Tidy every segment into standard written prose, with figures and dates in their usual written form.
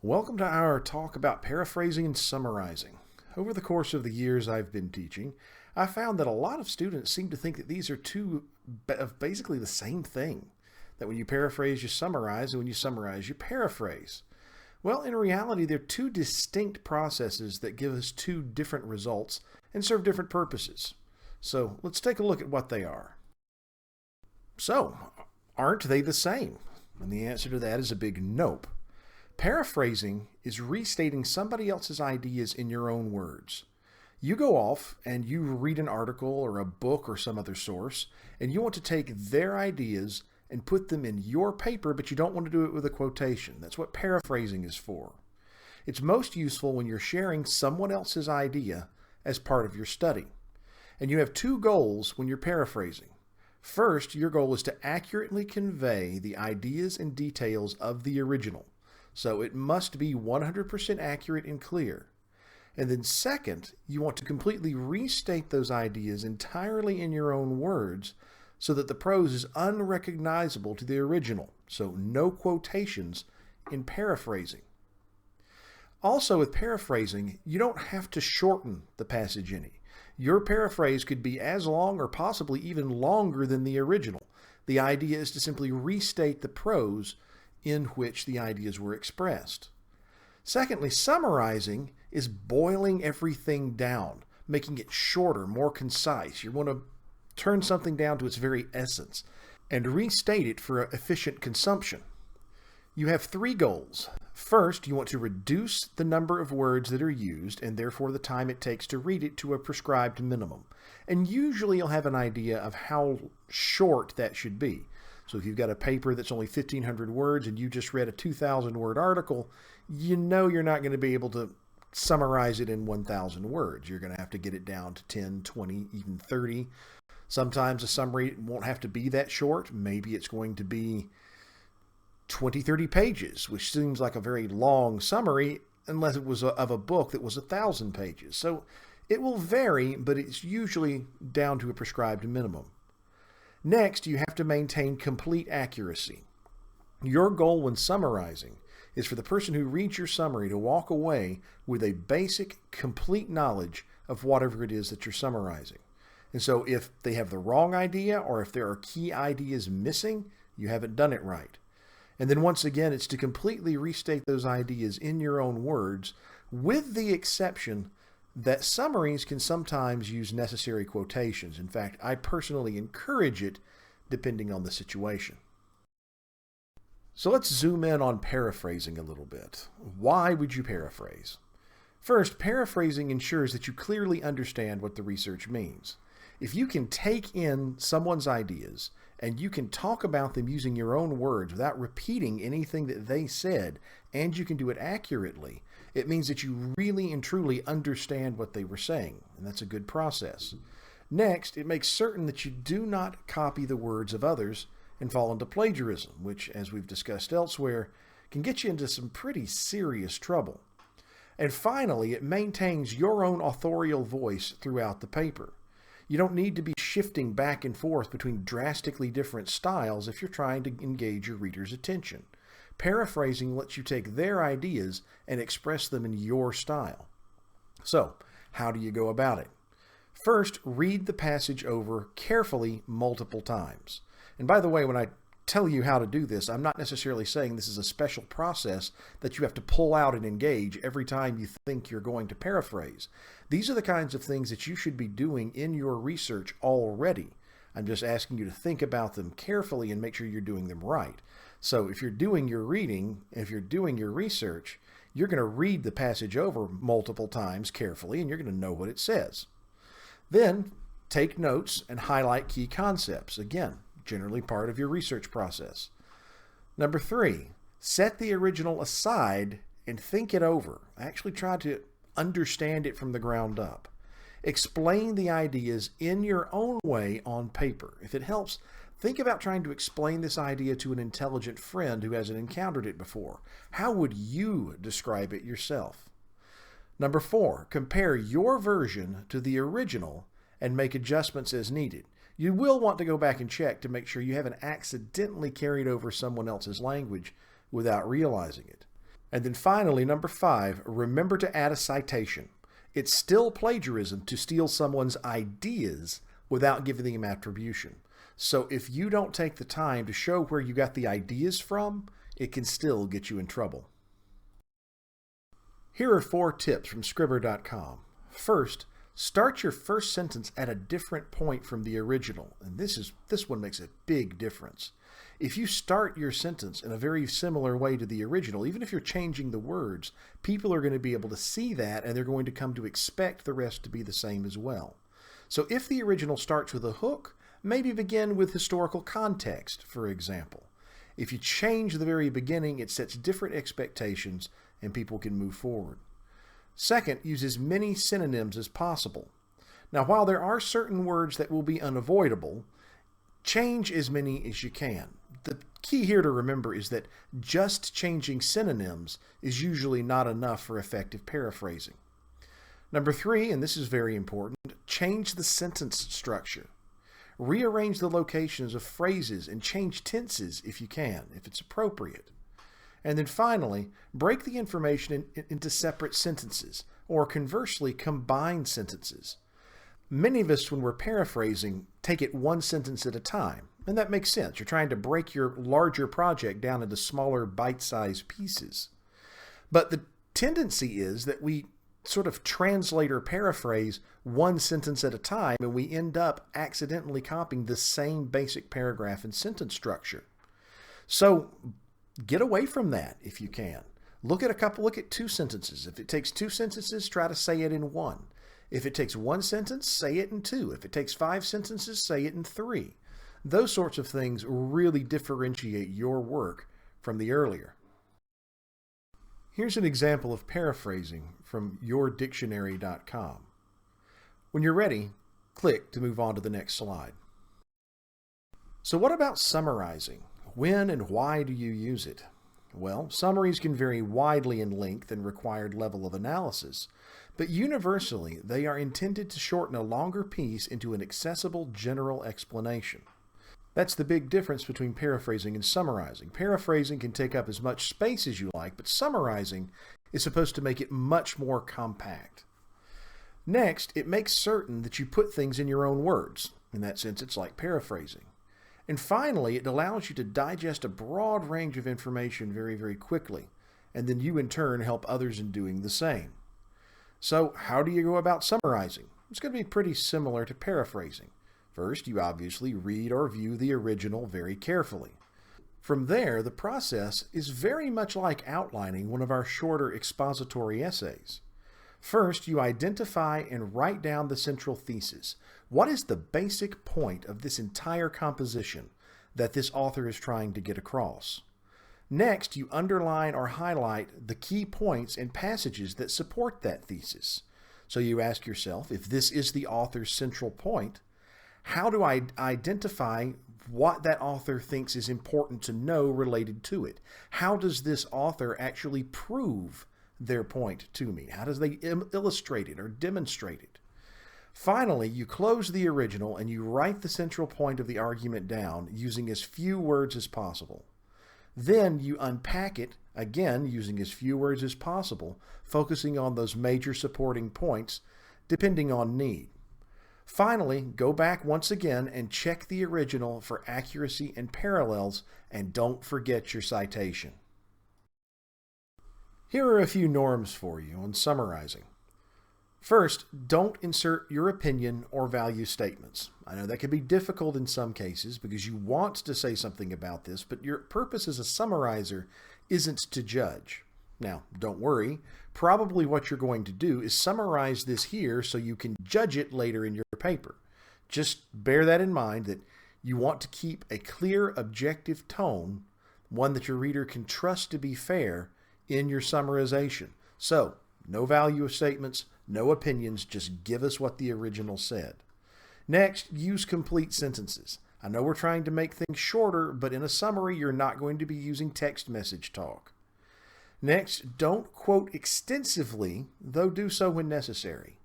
Welcome to our talk about paraphrasing and summarizing. Over the course of the years I've been teaching, I found that a lot of students seem to think that these are two of basically the same thing. That when you paraphrase, you summarize, and when you summarize, you paraphrase. Well, in reality, they're two distinct processes that give us two different results and serve different purposes. So let's take a look at what they are. So, aren't they the same? And the answer to that is a big nope. Paraphrasing is restating somebody else's ideas in your own words. You go off and you read an article or a book or some other source, and you want to take their ideas and put them in your paper, but you don't want to do it with a quotation. That's what paraphrasing is for. It's most useful when you're sharing someone else's idea as part of your study. And you have two goals when you're paraphrasing. First, your goal is to accurately convey the ideas and details of the original. So it must be 100% accurate and clear. And then second, you want to completely restate those ideas entirely in your own words so that the prose is unrecognizable to the original. So no quotations in paraphrasing. Also with paraphrasing, you don't have to shorten the passage any. Your paraphrase could be as long or possibly even longer than the original. The idea is to simply restate the prose in which the ideas were expressed. Secondly, summarizing is boiling everything down, making it shorter, more concise. You want to turn something down to its very essence and restate it for efficient consumption. You have three goals. First, you want to reduce the number of words that are used and therefore the time it takes to read it to a prescribed minimum. And usually you'll have an idea of how short that should be. So if you've got a paper that's only 1,500 words and you just read a 2,000 word article, you know you're not going to be able to summarize it in 1,000 words. You're going to have to get it down to 10, 20, even 30. Sometimes a summary won't have to be that short. Maybe it's going to be 20, 30 pages, which seems like a very long summary unless it was of a book that was 1,000 pages. So it will vary, but it's usually down to a prescribed minimum. Next, you have to maintain complete accuracy. Your goal when summarizing is for the person who reads your summary to walk away with a basic, complete knowledge of whatever it is that you're summarizing. And so if they have the wrong idea or if there are key ideas missing, you haven't done it right. And then once again, it's to completely restate those ideas in your own words, with the exception that summaries can sometimes use necessary quotations. In fact, I personally encourage it depending on the situation. So let's zoom in on paraphrasing a little bit. Why would you paraphrase? First, paraphrasing ensures that you clearly understand what the research means. If you can take in someone's ideas and you can talk about them using your own words without repeating anything that they said, and you can do it accurately, it means that you really and truly understand what they were saying, and that's a good process. Next, it makes certain that you do not copy the words of others and fall into plagiarism, which, as we've discussed elsewhere, can get you into some pretty serious trouble. And finally, it maintains your own authorial voice throughout the paper. You don't need to be shifting back and forth between drastically different styles if you're trying to engage your reader's attention. Paraphrasing lets you take their ideas and express them in your style. So, how do you go about it? First, read the passage over carefully multiple times. And by the way, when I tell you how to do this, I'm not necessarily saying this is a special process that you have to pull out and engage every time you think you're going to paraphrase. These are the kinds of things that you should be doing in your research already. I'm just asking you to think about them carefully and make sure you're doing them right. So if you're doing your reading, if you're doing your research, you're going to read the passage over multiple times carefully and you're going to know what it says. Then take notes and highlight key concepts. Again, generally part of your research process. Number 3, set the original aside and think it over. Actually try to understand it from the ground up. Explain the ideas in your own way on paper. If it helps, think about trying to explain this idea to an intelligent friend who hasn't encountered it before. How would you describe it yourself? Number 4, compare your version to the original and make adjustments as needed. You will want to go back and check to make sure you haven't accidentally carried over someone else's language without realizing it. And then finally, number 5, remember to add a citation. It's still plagiarism to steal someone's ideas without giving them attribution. So if you don't take the time to show where you got the ideas from, it can still get you in trouble. Here are 4 tips from Scribber.com. First, start your first sentence at a different point from the original, and this one makes a big difference. If you start your sentence in a very similar way to the original, even if you're changing the words, people are going to be able to see that and they're going to come to expect the rest to be the same as well. So if the original starts with a hook, maybe begin with historical context, for example. If you change the very beginning, it sets different expectations and people can move forward. Second, use as many synonyms as possible. Now, while there are certain words that will be unavoidable, change as many as you can. The key here to remember is that just changing synonyms is usually not enough for effective paraphrasing. Number 3, and this is very important, change the sentence structure. Rearrange the locations of phrases and change tenses if you can, if it's appropriate. And then finally, break the information into separate sentences, or conversely, combine sentences. Many of us, when we're paraphrasing, take it one sentence at a time, and that makes sense. You're trying to break your larger project down into smaller bite-sized pieces. But the tendency is that we sort of translate or paraphrase one sentence at a time, and we end up accidentally copying the same basic paragraph and sentence structure. So get away from that if you can. Look at 2 sentences. If it takes 2 sentences, try to say it in 1. If it takes 1 sentence, say it in 2. If it takes 5 sentences, say it in 3. Those sorts of things really differentiate your work from the earlier. Here's an example of paraphrasing from yourdictionary.com. When you're ready, click to move on to the next slide. So what about summarizing? When and why do you use it? Well, summaries can vary widely in length and required level of analysis, but universally they are intended to shorten a longer piece into an accessible general explanation. That's the big difference between paraphrasing and summarizing. Paraphrasing can take up as much space as you like, but summarizing is supposed to make it much more compact. Next, it makes certain that you put things in your own words. In that sense, it's like paraphrasing. And finally, it allows you to digest a broad range of information very, very quickly, and then you in turn help others in doing the same. So how do you go about summarizing? It's going to be pretty similar to paraphrasing. First, you obviously read or view the original very carefully. From there, the process is very much like outlining one of our shorter expository essays. First, you identify and write down the central thesis. What is the basic point of this entire composition that this author is trying to get across? Next, you underline or highlight the key points and passages that support that thesis. So you ask yourself, if this is the author's central point, how do I identify what that author thinks is important to know related to it? How does this author actually prove their point to me? How does they illustrate it or demonstrate it? Finally, you close the original and you write the central point of the argument down using as few words as possible. Then you unpack it, again using as few words as possible, focusing on those major supporting points depending on need. Finally, go back once again and check the original for accuracy and parallels, and don't forget your citation. Here are a few norms for you on summarizing. First, don't insert your opinion or value statements. I know that can be difficult in some cases because you want to say something about this, but your purpose as a summarizer isn't to judge. Now, don't worry. Probably what you're going to do is summarize this here so you can judge it later in your paper. Just bear that in mind, that you want to keep a clear, objective tone, one that your reader can trust to be fair in your summarization. So, no value statements, no opinions, just give us what the original said. Next, use complete sentences. I know we're trying to make things shorter, but in a summary, you're not going to be using text message talk. Next, don't quote extensively, though do so when necessary.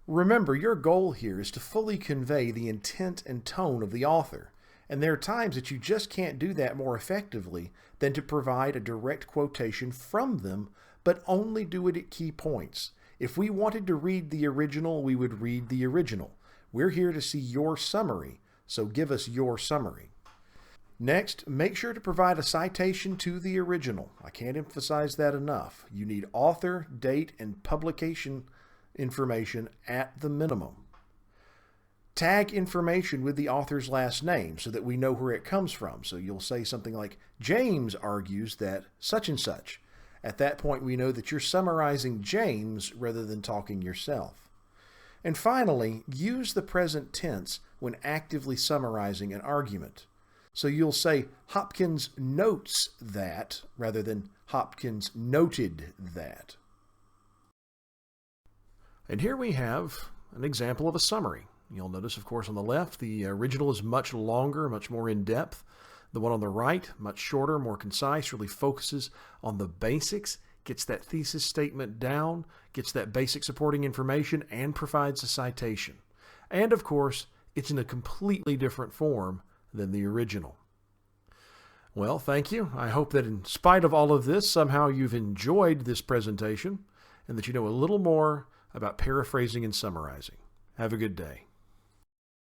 Remember, your goal here is to fully convey the intent and tone of the author, And there are times that you just can't do that more effectively than to provide a direct quotation from them, but only do it at key points. If we wanted to read the original, we would read the original. We're here to see your summary, so give us your summary. Next, make sure to provide a citation to the original. I can't emphasize that enough. You need author, date, and publication information at the minimum. Tag information with the author's last name so that we know where it comes from. So you'll say something like, James argues that such and such. At that point, we know that you're summarizing James rather than talking yourself. And finally, use the present tense when actively summarizing an argument. So you'll say, Hopkins notes that rather than Hopkins noted that. And here we have an example of a summary. You'll notice, of course, on the left, the original is much longer, much more in-depth. The one on the right, much shorter, more concise, really focuses on the basics, gets that thesis statement down, gets that basic supporting information, and provides a citation. And, of course, it's in a completely different form than the original. Well, thank you. I hope that in spite of all of this, somehow you've enjoyed this presentation and that you know a little more about paraphrasing and summarizing. Have a good day.